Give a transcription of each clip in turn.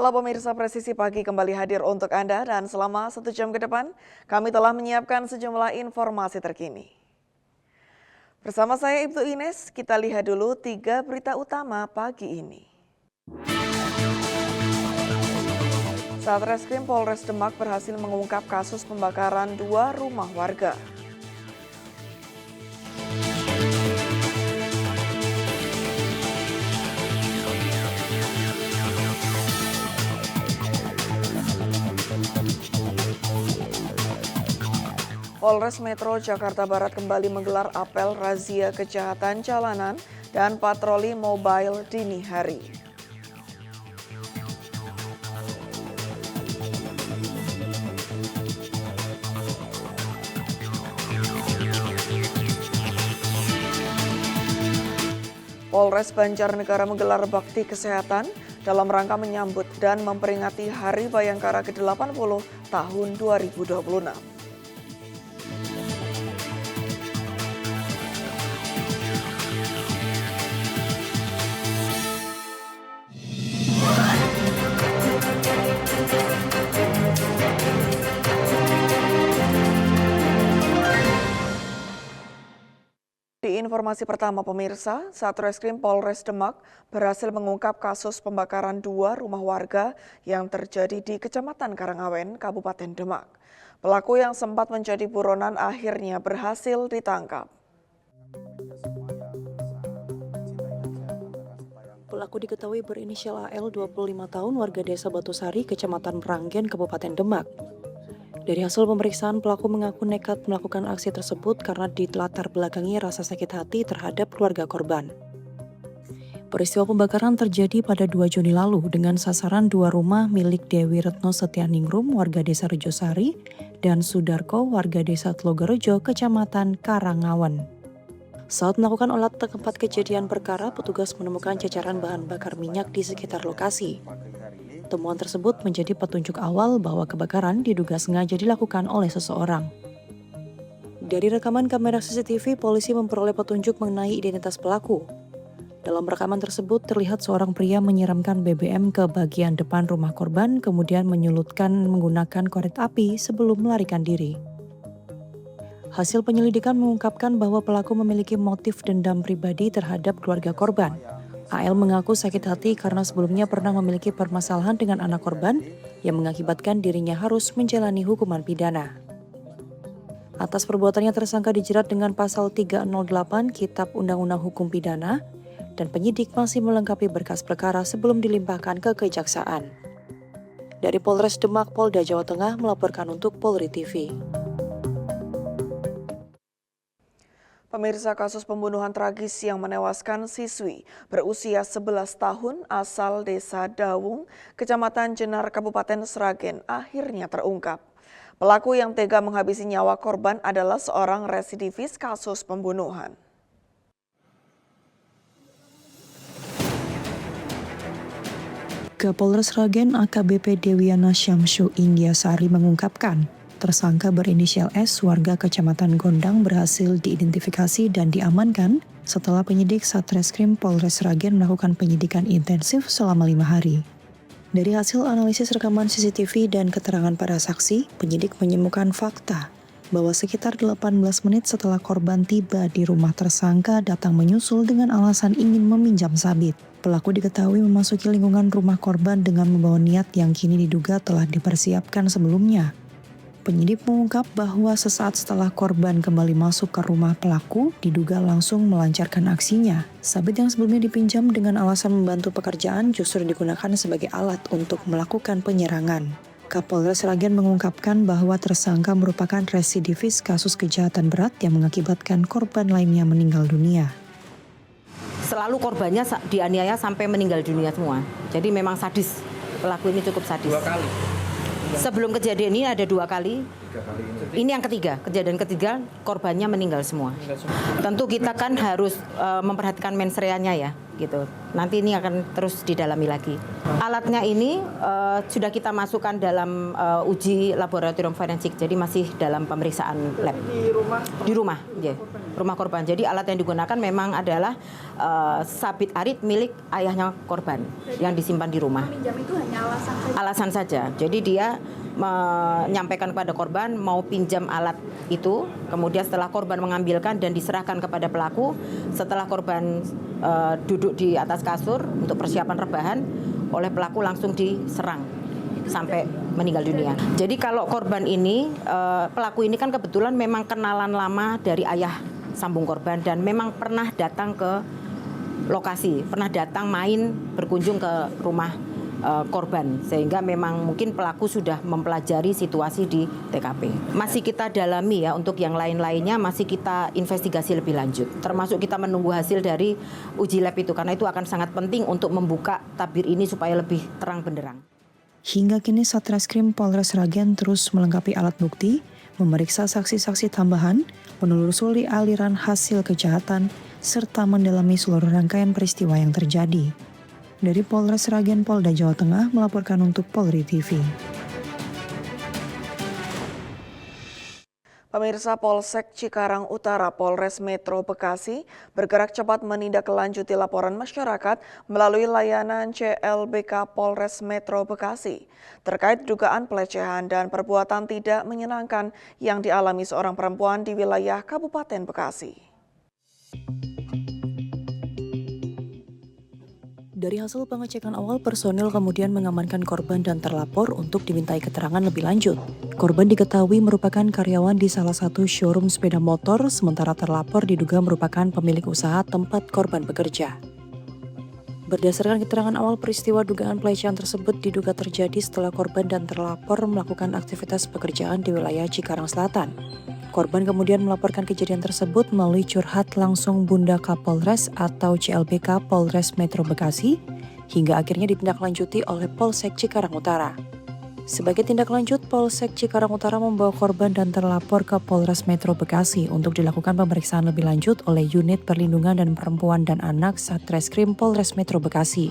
Halo pemirsa, Presisi Pagi kembali hadir untuk Anda dan selama 1 jam ke depan kami telah menyiapkan sejumlah informasi terkini. Bersama saya Ibtu Ines, kita lihat dulu 3 berita utama pagi ini. Satreskrim Polres Demak berhasil mengungkap kasus pembakaran 2 rumah warga. Polres Metro Jakarta Barat kembali menggelar apel razia kejahatan jalanan dan patroli mobile dini hari. Polres Banjarnegara menggelar bakti kesehatan dalam rangka menyambut dan memperingati Hari Bayangkara ke-80 tahun 2026. Di informasi pertama pemirsa, Satreskrim Polres Demak berhasil mengungkap kasus pembakaran 2 rumah warga yang terjadi di Kecamatan Karangawen, Kabupaten Demak. Pelaku yang sempat menjadi buronan akhirnya berhasil ditangkap. Pelaku diketahui berinisial AL 25 tahun warga desa Batusari, Kecamatan Meranggen, Kabupaten Demak. Dari hasil pemeriksaan, pelaku mengaku nekat melakukan aksi tersebut karena dilatar belakangi rasa sakit hati terhadap keluarga korban. Peristiwa pembakaran terjadi pada 2 Juni lalu dengan sasaran 2 rumah milik Dewi Retno Setianingrum, warga desa Rejosari, dan Sudarko, warga desa Tlogorejo, Kecamatan Karangawen. Saat melakukan olah tempat kejadian perkara, petugas menemukan cacaran bahan bakar minyak di sekitar lokasi. Temuan tersebut menjadi petunjuk awal bahwa kebakaran diduga sengaja dilakukan oleh seseorang. Dari rekaman kamera CCTV, polisi memperoleh petunjuk mengenai identitas pelaku. Dalam rekaman tersebut terlihat seorang pria menyiramkan BBM ke bagian depan rumah korban, kemudian menyulutkan menggunakan korek api sebelum melarikan diri. Hasil penyelidikan mengungkapkan bahwa pelaku memiliki motif dendam pribadi terhadap keluarga korban. AL mengaku sakit hati karena sebelumnya pernah memiliki permasalahan dengan anak korban yang mengakibatkan dirinya harus menjalani hukuman pidana. Atas perbuatannya tersangka dijerat dengan pasal 308 Kitab Undang-Undang Hukum Pidana dan penyidik masih melengkapi berkas perkara sebelum dilimpahkan ke kejaksaan. Dari Polres Demak, Polda Jawa Tengah melaporkan untuk Polri TV. Pemirsa, kasus pembunuhan tragis yang menewaskan siswi berusia 11 tahun asal desa Dawung, Kecamatan Jenar, Kabupaten Sragen akhirnya terungkap. Pelaku yang tega menghabisi nyawa korban adalah seorang residivis kasus pembunuhan. Kapolres Sragen AKBP Dewiana Syamsu Ingiasari mengungkapkan, tersangka berinisial S warga Kecamatan Gondang berhasil diidentifikasi dan diamankan setelah penyidik Satreskrim Polres Sragen melakukan penyidikan intensif selama 5 hari. Dari hasil analisis rekaman CCTV dan keterangan para saksi, penyidik menemukan fakta bahwa sekitar 18 menit setelah korban tiba di rumah tersangka datang menyusul dengan alasan ingin meminjam sabit. Pelaku diketahui memasuki lingkungan rumah korban dengan membawa niat yang kini diduga telah dipersiapkan sebelumnya. Penyidik mengungkap bahwa sesaat setelah korban kembali masuk ke rumah pelaku, diduga langsung melancarkan aksinya. Sabit yang sebelumnya dipinjam dengan alasan membantu pekerjaan justru digunakan sebagai alat untuk melakukan penyerangan. Kapolres Sragen mengungkapkan bahwa tersangka merupakan residivis kasus kejahatan berat yang mengakibatkan korban lainnya meninggal dunia. Selalu korbannya dianiaya sampai meninggal dunia semua. Jadi memang sadis, pelaku ini cukup sadis. 2 kali? Sebelum kejadian ini ada 2 kali. 3 kali ini. Ini yang ketiga, kejadian ketiga korbannya meninggal semua. Tentu kita kan harus memperhatikan mensreanya ya. gitu. Nanti ini akan terus didalami lagi. Alatnya ini sudah kita masukkan dalam uji laboratorium forensik, jadi masih dalam pemeriksaan lab. Di rumah, ya. Rumah korban. Jadi alat yang digunakan memang adalah sabit arit milik ayahnya korban yang disimpan di rumah. Meminjam itu hanya alasan saja? Alasan saja. Jadi dia menyampaikan kepada korban mau pinjam alat itu, kemudian setelah korban mengambilkan dan diserahkan kepada pelaku, setelah korban duduk di atas kasur untuk persiapan rebahan, oleh pelaku langsung diserang sampai meninggal dunia. Jadi kalau korban ini, pelaku ini kan kebetulan memang kenalan lama dari ayah sambung korban dan memang pernah datang ke lokasi, pernah datang main berkunjung ke rumah korban, sehingga memang mungkin pelaku sudah mempelajari situasi di TKP. Masih kita dalami ya, untuk yang lain-lainnya masih kita investigasi lebih lanjut, termasuk kita menunggu hasil dari uji lab itu, karena itu akan sangat penting untuk membuka tabir ini supaya lebih terang benderang. Hingga kini Satreskrim Polres Sragen terus melengkapi alat bukti, memeriksa saksi-saksi tambahan, menelusuri aliran hasil kejahatan, serta mendalami seluruh rangkaian peristiwa yang terjadi. Dari Polres Sragen, Polda Jawa Tengah melaporkan untuk Polri TV. Pemirsa, Polsek Cikarang Utara Polres Metro Bekasi bergerak cepat menindaklanjuti laporan masyarakat melalui layanan CLBK Polres Metro Bekasi terkait dugaan pelecehan dan perbuatan tidak menyenangkan yang dialami seorang perempuan di wilayah Kabupaten Bekasi. Dari hasil pengecekan awal, personil kemudian mengamankan korban dan terlapor untuk dimintai keterangan lebih lanjut. Korban diketahui merupakan karyawan di salah satu showroom sepeda motor, sementara terlapor diduga merupakan pemilik usaha tempat korban bekerja. Berdasarkan keterangan awal, peristiwa dugaan pelecehan tersebut diduga terjadi setelah korban dan terlapor melakukan aktivitas pekerjaan di wilayah Cikarang Selatan. Korban kemudian melaporkan kejadian tersebut melalui curhat langsung Bunda Kapolres atau CLBK Polres Metro Bekasi, hingga akhirnya ditindaklanjuti oleh Polsek Cikarang Utara. Sebagai tindak lanjut, Polsek Cikarang Utara membawa korban dan terlapor ke Polres Metro Bekasi untuk dilakukan pemeriksaan lebih lanjut oleh Unit Perlindungan dan Perempuan dan Anak Satreskrim Polres Metro Bekasi.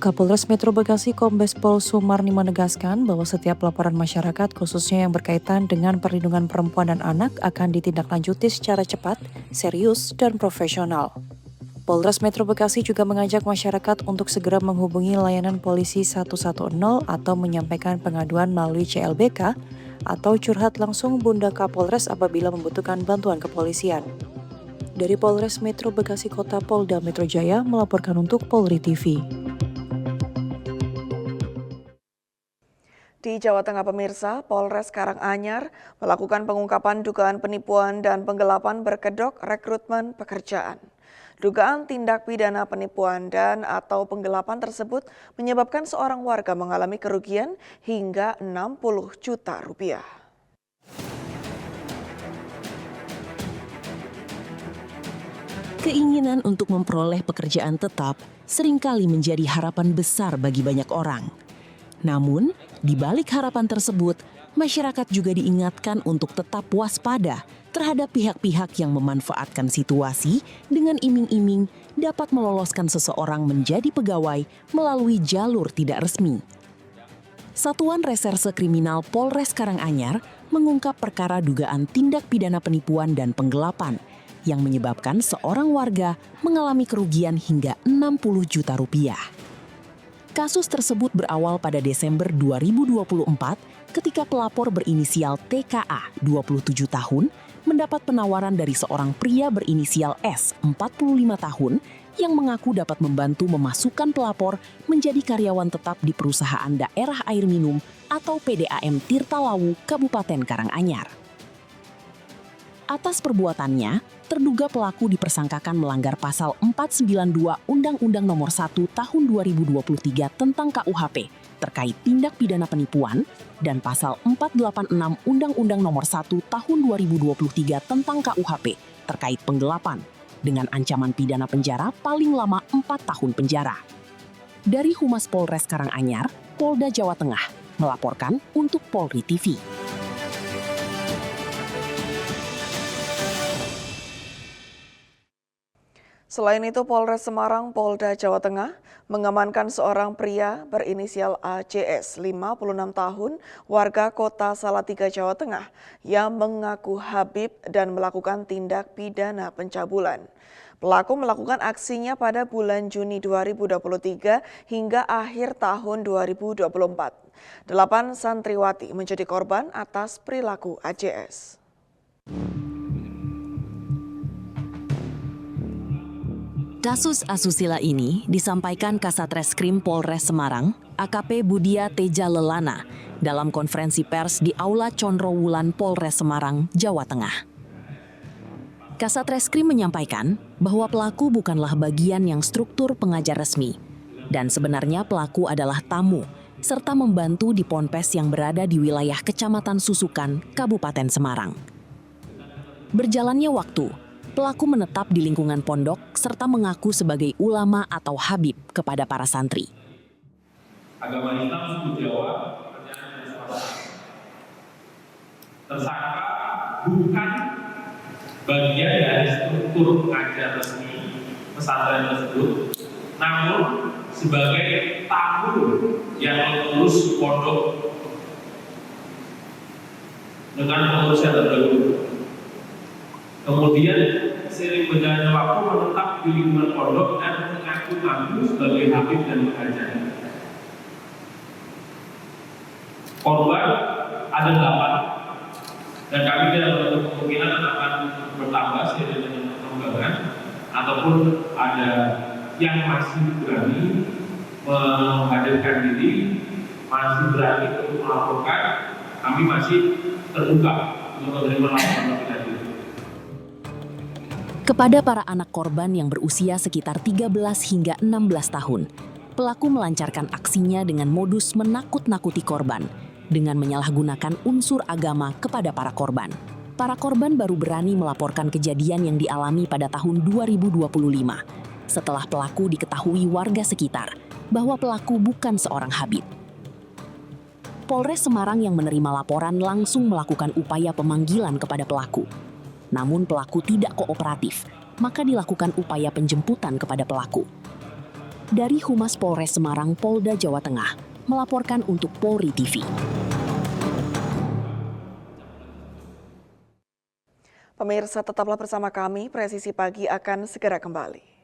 Kapolres Metro Bekasi Kombes Pol Sumarni menegaskan bahwa setiap laporan masyarakat khususnya yang berkaitan dengan perlindungan perempuan dan anak akan ditindaklanjuti secara cepat, serius, dan profesional. Polres Metro Bekasi juga mengajak masyarakat untuk segera menghubungi layanan polisi 110 atau menyampaikan pengaduan melalui CLBK atau curhat langsung Bunda Kapolres apabila membutuhkan bantuan kepolisian. Dari Polres Metro Bekasi Kota, Polda Metro Jaya melaporkan untuk Polri TV. Di Jawa Tengah, pemirsa, Polres Karanganyar melakukan pengungkapan dugaan penipuan dan penggelapan berkedok rekrutmen pekerjaan. Dugaan tindak pidana penipuan dan atau penggelapan tersebut menyebabkan seorang warga mengalami kerugian hingga 60 juta rupiah. Keinginan untuk memperoleh pekerjaan tetap seringkali menjadi harapan besar bagi banyak orang. Namun, di balik harapan tersebut, masyarakat juga diingatkan untuk tetap waspada terhadap pihak-pihak yang memanfaatkan situasi dengan iming-iming dapat meloloskan seseorang menjadi pegawai melalui jalur tidak resmi. Satuan Reserse Kriminal Polres Karanganyar mengungkap perkara dugaan tindak pidana penipuan dan penggelapan yang menyebabkan seorang warga mengalami kerugian hingga 60 juta rupiah. Kasus tersebut berawal pada Desember 2024 ketika pelapor berinisial TKA 27 tahun mendapat penawaran dari seorang pria berinisial S 45 tahun yang mengaku dapat membantu memasukkan pelapor menjadi karyawan tetap di perusahaan daerah air minum atau PDAM Tirta Lawu, Kabupaten Karanganyar. Atas perbuatannya, terduga pelaku dipersangkakan melanggar pasal 492 Undang-Undang Nomor 1 Tahun 2023 tentang KUHP terkait tindak pidana penipuan dan pasal 486 Undang-Undang Nomor 1 Tahun 2023 tentang KUHP terkait penggelapan dengan ancaman pidana penjara paling lama 4 tahun penjara. Dari Humas Polres Karanganyar, Polda Jawa Tengah melaporkan untuk Polri TV. Selain itu, Polres Semarang, Polda Jawa Tengah mengamankan seorang pria berinisial ACS, 56 tahun, warga kota Salatiga, Jawa Tengah, yang mengaku Habib dan melakukan tindak pidana pencabulan. Pelaku melakukan aksinya pada bulan Juni 2023 hingga akhir tahun 2024. 8 santriwati menjadi korban atas perilaku ACS. Kasus asusila ini disampaikan Kasat Reskrim Polres Semarang, AKP Budia Teja Lelana, dalam konferensi pers di Aula Condrowulan Polres Semarang, Jawa Tengah. Kasat Reskrim menyampaikan bahwa pelaku bukanlah bagian yang struktur pengajar resmi, dan sebenarnya pelaku adalah tamu, serta membantu di ponpes yang berada di wilayah Kecamatan Susukan, Kabupaten Semarang. Berjalannya waktu, pelaku menetap di lingkungan pondok serta mengaku sebagai ulama atau habib kepada para santri. Agama Islam suku Jawa, pertanyaan dari saudara. Tersangka bukan bagian dari struktur pengajar resmi pesantren tersebut, namun sebagai tamu yang mengurus pondok dengan pengurus yang terdahulu. Kemudian seiring berjalannya waktu menetap di lingkungan pondok dan mengaku sebagai habib dan pengajar. Korban ada 8 dan kami tidak menutup kemungkinan akan bertambah seiring dengan perkembangan ataupun ada yang masih berani menghadirkan diri, masih berani untuk melaporkan. Kami masih terbuka untuk menerima laporan lebih lanjut. Kepada para anak korban yang berusia sekitar 13 hingga 16 tahun, pelaku melancarkan aksinya dengan modus menakut-nakuti korban dengan menyalahgunakan unsur agama kepada para korban. Para korban baru berani melaporkan kejadian yang dialami pada tahun 2025 setelah pelaku diketahui warga sekitar bahwa pelaku bukan seorang habib. Polres Semarang yang menerima laporan langsung melakukan upaya pemanggilan kepada pelaku. Namun pelaku tidak kooperatif, maka dilakukan upaya penjemputan kepada pelaku. Dari Humas Polres Semarang, Polda Jawa Tengah, melaporkan untuk Polri TV. Pemirsa, tetaplah bersama kami, Presisi Pagi akan segera kembali.